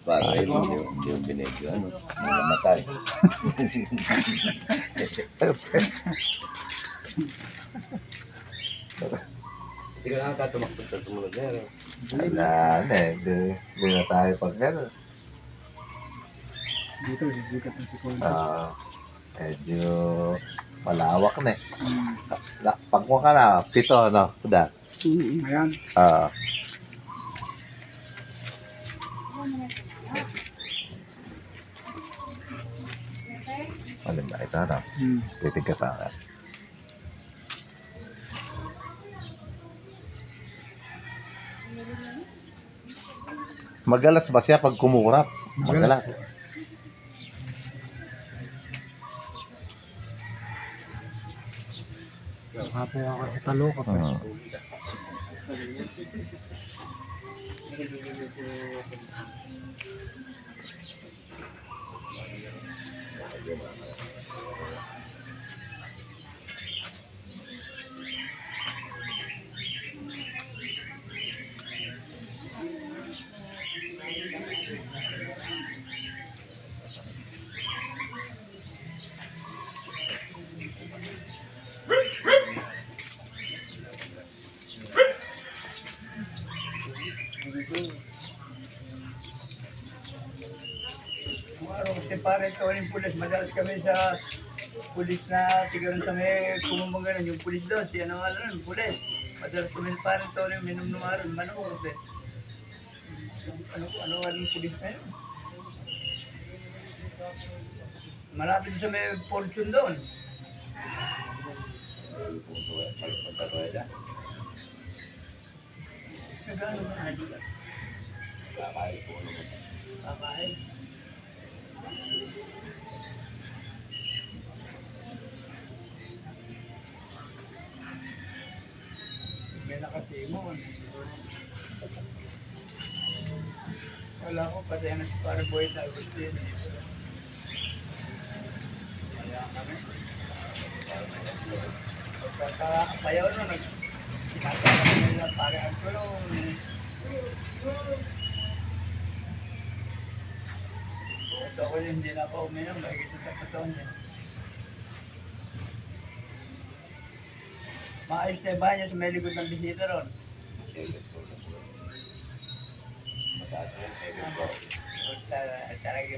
Para hindi yung binigyo, ano, hindi namatay. Hindi ka nakakatumakot sa tumunod na yan. Wala na eh. Hindi na tayo pag gano'n. Dito, sisikat ng sikon. Medyo malawak na eh. Pagkuha ka na, 7, ano? Kuda. Ayan. Ano ba ito, ano? Titig ka sa akin. Magalas ba siya pag kumurap? Magalas. Hapo ako italo ka pa. Kasi pare ito yung pulis, madalas kami sa pulis na tigaran sa may kumumagalan, yung pulis doon, si ano nga lang, pulis. Madalas kami pare ito yung minum ng araw, manong kasi. Ano nga yung pulis na yun? Malapit sa may fortune doon. Nagano ba na dito? Kakain po. Kakain. May nakatimon. Wala ko pati ano si para boy na Agustin. Kaya kami. Pagkakapayaw na sinasama kami nila para ang tulong. Ito ko hindi na ako uminom, mahigit sa paton niya. Maayos na yung bahay niya sa may likod ng bisita ron. Talaga.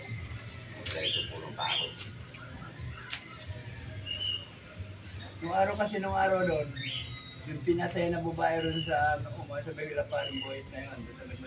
Nung araw doon, yung pinatay na babae ron sa may Laparing Boys na yun, sa may